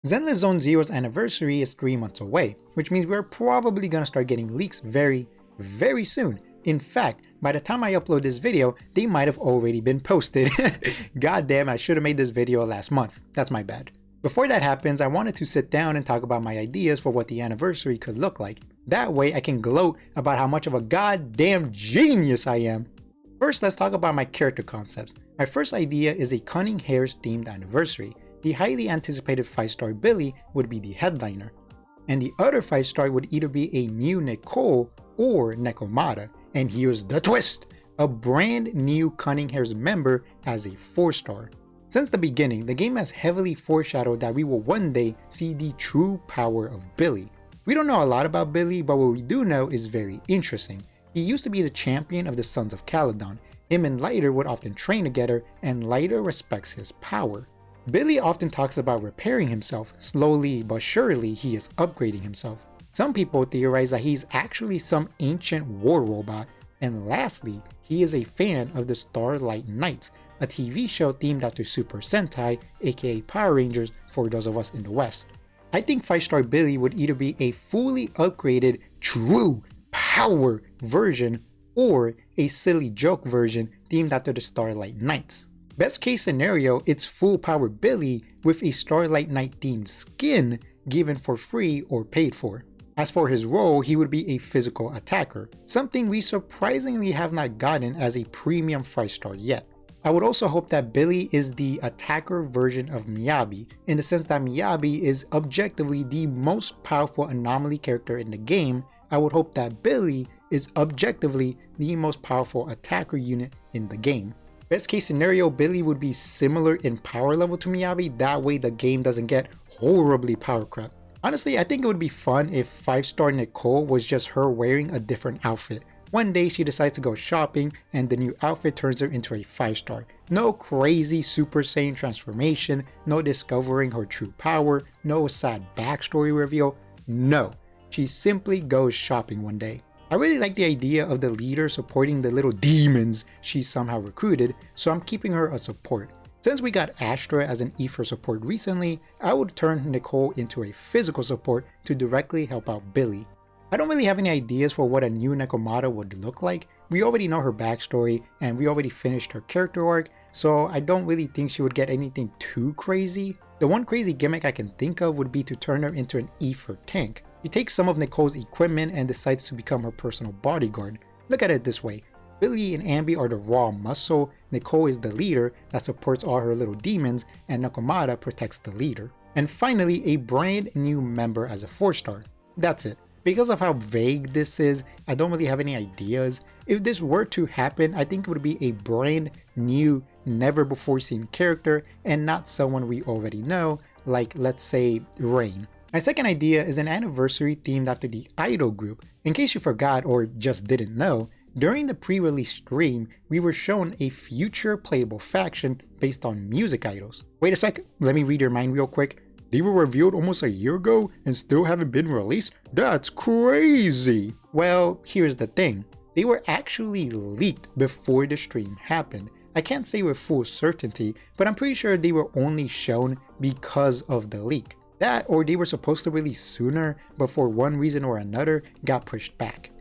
Zenless Zone Zero's anniversary is 3 months away, which means we're probably gonna start getting leaks very soon. In fact, by the time I upload this video, they might have already been posted. God damn, I should have made this video last month. That's my bad. Before that happens, I wanted to sit down and talk about my ideas for what the anniversary could look like. That way I can gloat about how much of a goddamn genius I am. First, let's talk about my character concepts. My first idea is a Cunning Hares themed anniversary. The highly anticipated 5-star Billy would be the headliner, and the other 5-star would either be a new Nicole or Nekomata, and here's the twist! A brand new Cunning Hares member as a 4-star. Since the beginning, the game has heavily foreshadowed that we will one day see the true power of Billy. We don't know a lot about Billy, but what we do know is very interesting. He used to be the champion of the Sons of Caledon. Him and Lighter would often train together, and Lighter respects his power. Billy often talks about repairing himself. Slowly but surely he is upgrading himself. Some people theorize that he's actually some ancient war robot. And lastly, he is a fan of the Starlight Knights, a TV show themed after Super Sentai, aka Power Rangers for those of us in the West. I think 5-star Billy would either be a fully upgraded true power version or a silly joke version themed after the Starlight Knights. Best case scenario, it's full power Billy with a Starlight Knight themed skin given for free or paid for. As for his role, he would be a physical attacker, something we surprisingly have not gotten as a premium 5-star yet. I would also hope that Billy is the attacker version of Miyabi, in the sense that Miyabi is objectively the most powerful anomaly character in the game. I would hope that Billy is objectively the most powerful attacker unit in the game. Best case scenario, Billy would be similar in power level to Miyabi, that way the game doesn't get horribly power crept. Honestly, I think it would be fun if 5-star Nicole was just her wearing a different outfit. One day she decides to go shopping and the new outfit turns her into a 5-star. No crazy Super Saiyan transformation, no discovering her true power, no sad backstory reveal, no. She simply goes shopping one day. I really like the idea of the leader supporting the little demons she somehow recruited, so I'm keeping her a support. Since we got Astra as an Ether support recently, I would turn Nicole into a physical support to directly help out Billy. I don't really have any ideas for what a new Nekomata would look like. We already know her backstory and we already finished her character arc, so I don't really think she would get anything too crazy. The one crazy gimmick I can think of would be to turn her into an Ether tank. She takes some of Nicole's equipment and decides to become her personal bodyguard. Look at it this way. Billy and Ambi are the raw muscle, Nicole is the leader that supports all her little demons, and Nekomata protects the leader. And finally, a brand new member as a 4-star. That's it. Because of how vague this is, I don't really have any ideas. If this were to happen, I think it would be a brand new, never before seen character and not someone we already know, like let's say Rain. My second idea is an anniversary themed after the idol group. In case you forgot or just didn't know, during the pre-release stream, we were shown a future playable faction based on music idols. Wait a sec, let me read your mind real quick. They were revealed almost a year ago and still haven't been released? That's crazy! Well, here's the thing. They were actually leaked before the stream happened. I can't say with full certainty, but I'm pretty sure they were only shown because of the leak. That or they were supposed to release sooner, but for one reason or another got pushed back.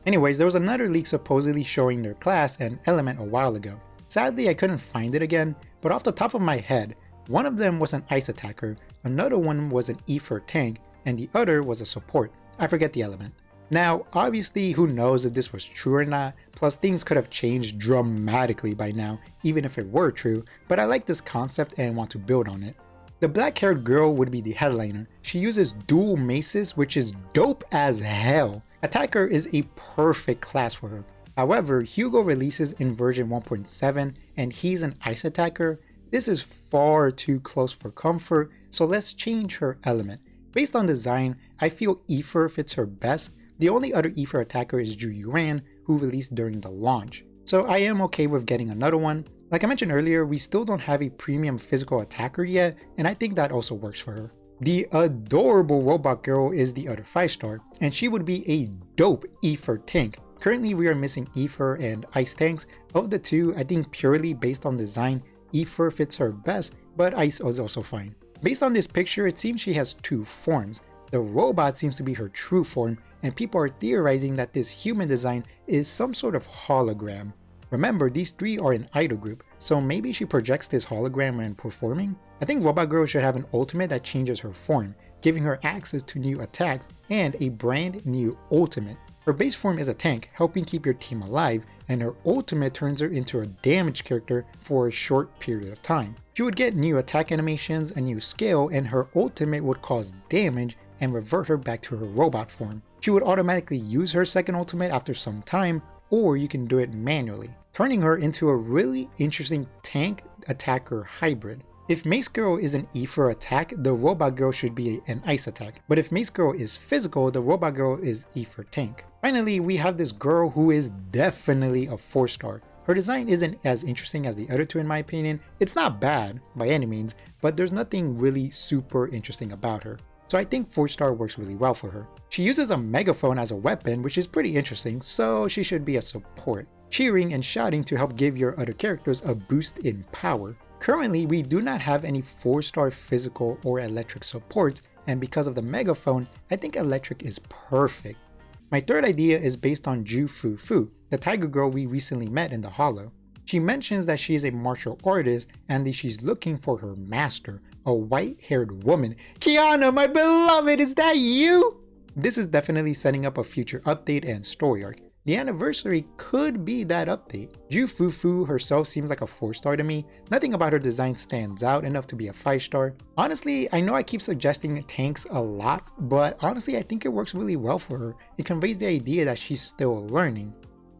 Anyways, there was another leak supposedly showing their class and element a while ago. Sadly, I couldn't find it again, but off the top of my head, one of them was an ice attacker, another one was an Ether tank, and the other was a support. I forget the element. Now, obviously, who knows if this was true or not, plus things could have changed dramatically by now, even if it were true, but I like this concept and want to build on it. The black-haired girl would be the headliner. She uses dual maces, which is dope as hell. Attacker is a perfect class for her. However, Hugo releases in version 1.7 and he's an ice attacker. This is far too close for comfort, so let's change her element. Based on design, I feel Ether fits her best. The only other Ether attacker is Ju Yuan, who released during the launch. So I am okay with getting another one. Like I mentioned earlier, we still don't have a premium physical attacker yet, and I think that also works for her. The adorable robot girl is the other 5-star, and she would be a dope Ether tank. Currently we are missing Ether and ice tanks. Of the two, I think purely based on design, Ether fits her best, but ice is also fine. Based on this picture, it seems she has two forms. The robot seems to be her true form, and people are theorizing that this human design is some sort of hologram. Remember, these three are an idol group, so maybe she projects this hologram when performing? I think Robot Girl should have an ultimate that changes her form, giving her access to new attacks and a brand new ultimate. Her base form is a tank, helping keep your team alive, and her ultimate turns her into a damage character for a short period of time. She would get new attack animations, a new skill, and her ultimate would cause damage and revert her back to her robot form. She would automatically use her second ultimate after some time, or you can do it manually, turning her into a really interesting tank attacker hybrid. If Mace Girl is an E for attack, the Robot Girl should be an ice attack, but if Mace Girl is physical, the Robot Girl is E for tank. Finally, we have this girl who is definitely a 4-star. Her design isn't as interesting as the other two in my opinion. It's not bad by any means, but there's nothing really super interesting about her. So I think 4-star works really well for her. She uses a megaphone as a weapon, which is pretty interesting, so she should be a support, cheering and shouting to help give your other characters a boost in power. Currently, we do not have any 4-star physical or electric supports, and because of the megaphone, I think electric is perfect. My third idea is based on Ju Fu Fu, the tiger girl we recently met in the holo. She mentions that she is a martial artist and that she's looking for her master, a white-haired woman. Kiana, my beloved, is that you? This is definitely setting up a future update and story arc. The anniversary could be that update. Ju Fu Fu herself seems like a 4-star to me. Nothing about her design stands out enough to be a 5-star. Honestly, I know I keep suggesting tanks a lot, but honestly I think it works really well for her. It conveys the idea that she's still learning.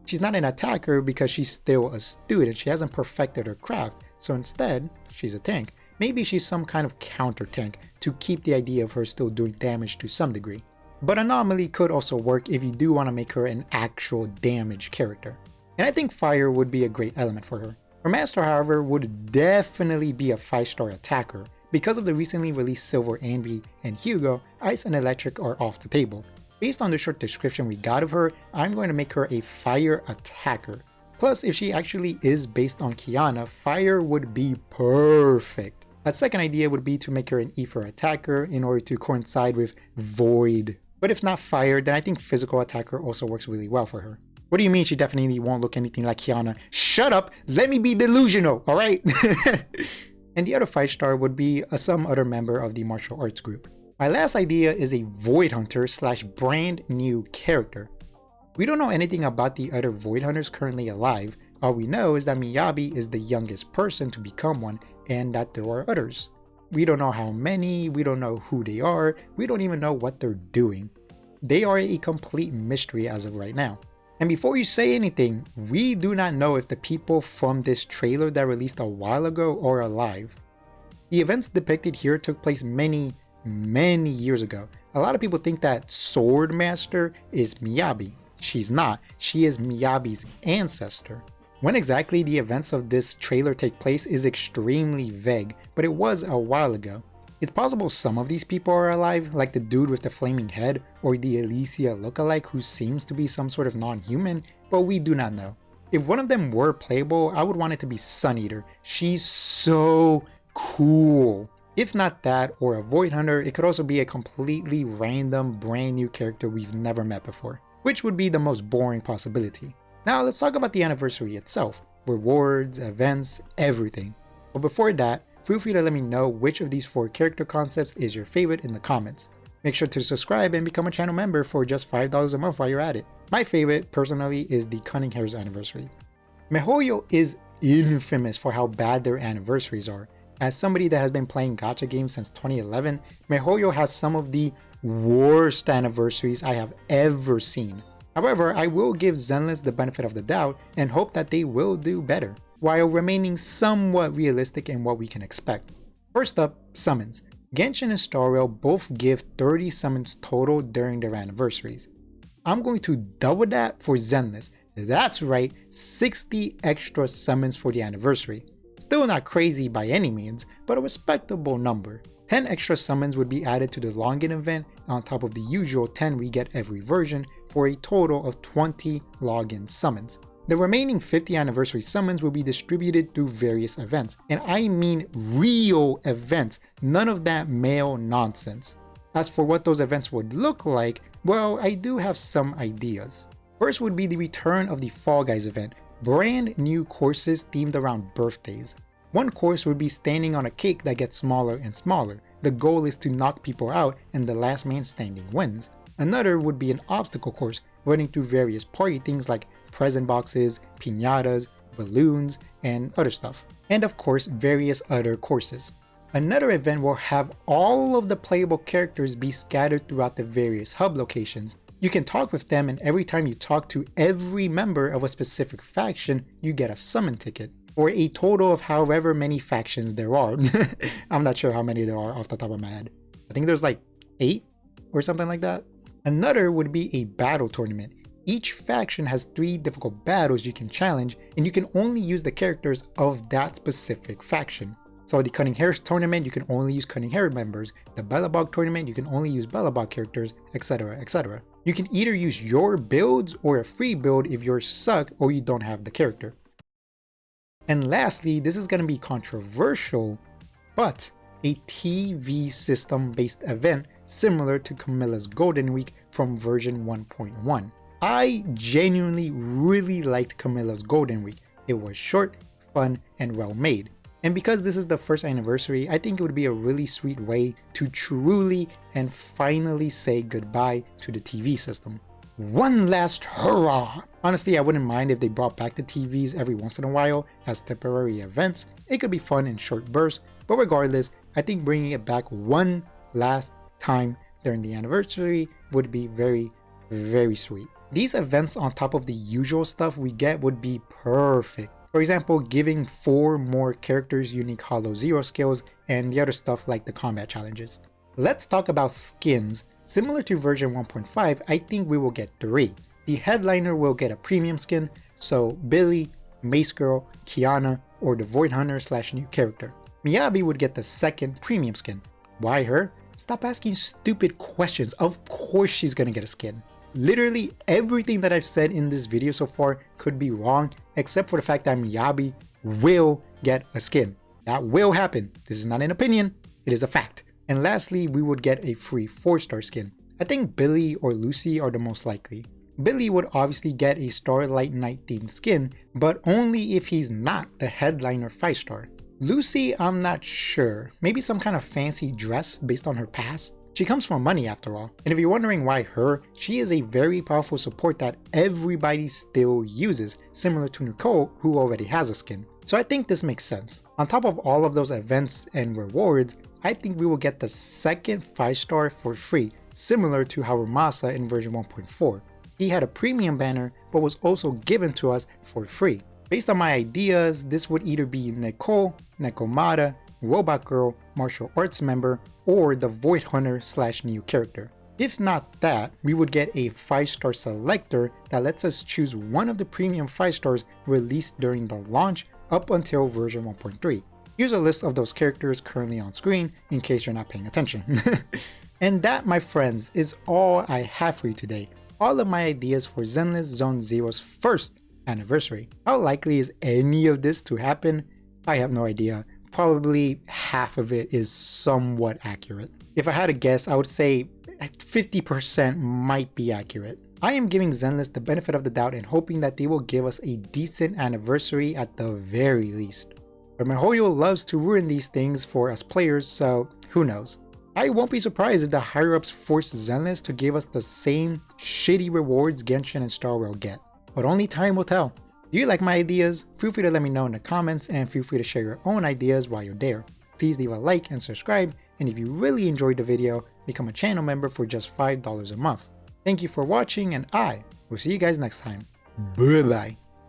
She's not an attacker because she's still a student. She hasn't perfected her craft, so instead, she's a tank. Maybe she's some kind of counter tank to keep the idea of her still doing damage to some degree. But Anomaly could also work if you do want to make her an actual damage character. And I think Fire would be a great element for her. Her master, however, would definitely be a 5-star attacker. Because of the recently released Silver Ambi and Hugo, Ice and Electric are off the table. Based on the short description we got of her, I'm going to make her a Fire attacker. Plus, if she actually is based on Kiana, Fire would be perfect. A second idea would be to make her an E for attacker in order to coincide with Void. But if not Fire, then I think physical attacker also works really well for her. What do you mean she definitely won't look anything like Kiana? Shut up! Let me be delusional, alright? And the other 5-star would be some other member of the martial arts group. My last idea is a Void Hunter / brand new character. We don't know anything about the other Void Hunters currently alive. All we know is that Miyabi is the youngest person to become one, and that there are others. We don't know how many, we don't know who they are, we don't even know what they're doing. They are a complete mystery as of right now. And before you say anything, we do not know if the people from this trailer that released a while ago are alive. The events depicted here took place many years ago. A lot of people think that Sword Master is Miyabi. She's not, she is Miyabi's ancestor. When exactly the events of this trailer take place is extremely vague, but it was a while ago. It's possible some of these people are alive, like the dude with the flaming head, or the Alicia lookalike who seems to be some sort of non-human, but we do not know. If one of them were playable, I would want it to be Sun Eater. She's so cool. If not that, or a Void Hunter, it could also be a completely random brand new character we've never met before, which would be the most boring possibility. Now let's talk about the anniversary itself. Rewards, events, everything. But before that, feel free to let me know which of these 4 character concepts is your favorite in the comments. Make sure to subscribe and become a channel member for just $5 a month while you're at it. My favorite, personally, is the Cunning Hair's anniversary. MiHoYo is infamous for how bad their anniversaries are. As somebody that has been playing gacha games since 2011, MiHoYo has some of the worst anniversaries I have ever seen. However, I will give Zenless the benefit of the doubt and hope that they will do better, while remaining somewhat realistic in what we can expect. First up, summons. Genshin and Star Rail both give 30 summons total during their anniversaries. I'm going to double that for Zenless. That's right, 60 extra summons for the anniversary. Still not crazy by any means, but a respectable number. 10 extra summons would be added to the login event on top of the usual 10 we get every version, for a total of 20 login summons. The remaining 50 anniversary summons will be distributed through various events, and I mean real events, none of that mail nonsense. As for what those events would look like, well, I do have some ideas. First would be the return of the Fall Guys event, brand new courses themed around birthdays. One course would be standing on a cake that gets smaller and smaller. The goal is to knock people out and the last man standing wins. Another would be an obstacle course, running through various party things like present boxes, piñatas, balloons, and other stuff. And of course, various other courses. Another event will have all of the playable characters be scattered throughout the various hub locations. You can talk with them, and every time you talk to every member of a specific faction, you get a summon ticket. Or a total of however many factions there are. I'm not sure how many there are off the top of my head. I think there's like 8 or something like that. Another would be a battle tournament. Each faction has 3 difficult battles you can challenge, and you can only use the characters of that specific faction. So the Cutting Hair tournament, you can only use Cutting Hair members. The Bellabog tournament, you can only use Bellabog characters, etc, etc. You can either use your builds or a free build if yours suck or you don't have the character. And lastly, this is going to be controversial, but a TV system based event similar to Camilla's Golden Week from version 1.1. I genuinely really liked Camilla's Golden Week. It was short, fun, and well made. And because this is the first anniversary, I think it would be a really sweet way to truly and finally say goodbye to the TV system. One last hurrah! Honestly, I wouldn't mind if they brought back the TVs every once in a while as temporary events. It could be fun in short bursts, but regardless, I think bringing it back one last time during the anniversary would be very, very sweet. These events on top of the usual stuff we get would be perfect. For example, giving 4 more characters unique Holo Zero skills and the other stuff like the combat challenges. Let's talk about skins. Similar to version 1.5, I think we will get 3. The headliner will get a premium skin, so Billy, Mace Girl, Kiana, or the Void Hunter / new character. Miyabi would get the second premium skin. Why her? Stop asking stupid questions, of course she's gonna get a skin. Literally everything that I've said in this video so far could be wrong, except for the fact that Miyabi will get a skin. That will happen. This is not an opinion, it is a fact. And lastly, we would get a free 4-star skin. I think Billy or Lucy are the most likely. Billy would obviously get a Starlight Knight themed skin, but only if he's not the headliner 5-star. Lucy, I'm not sure. Maybe some kind of fancy dress based on her past? She comes from money after all. And if you're wondering why her, she is a very powerful support that everybody still uses, similar to Nicole, who already has a skin. So I think this makes sense. On top of all of those events and rewards, I think we will get the second 5-star for free, similar to Harumasa in version 1.4. He had a premium banner, but was also given to us for free. Based on my ideas, this would either be Nicole, Nekomata, Robot Girl, Martial Arts member, or the Void Hunter / new character. If not that, we would get a 5-star selector that lets us choose one of the premium 5-stars released during the launch up until version 1.3. Here's a list of those characters currently on screen in case you're not paying attention. And that, my friends, is all I have for you today. All of my ideas for Zenless Zone Zero's first anniversary. How likely is any of this to happen? I have no idea. Probably half of it is somewhat accurate. If I had to guess, I would say 50% might be accurate. I am giving Zenless the benefit of the doubt and hoping that they will give us a decent anniversary at the very least. But Mihoyo loves to ruin these things for us players, so who knows. I won't be surprised if the higher-ups force Zenless to give us the same shitty rewards Genshin and Star Rail get. But only time will tell. Do you like my ideas? Feel free to let me know in the comments and feel free to share your own ideas while you're there. Please leave a like and subscribe, and if you really enjoyed the video, become a channel member for just $5 a month. Thank you for watching, and I will see you guys next time. Bye bye.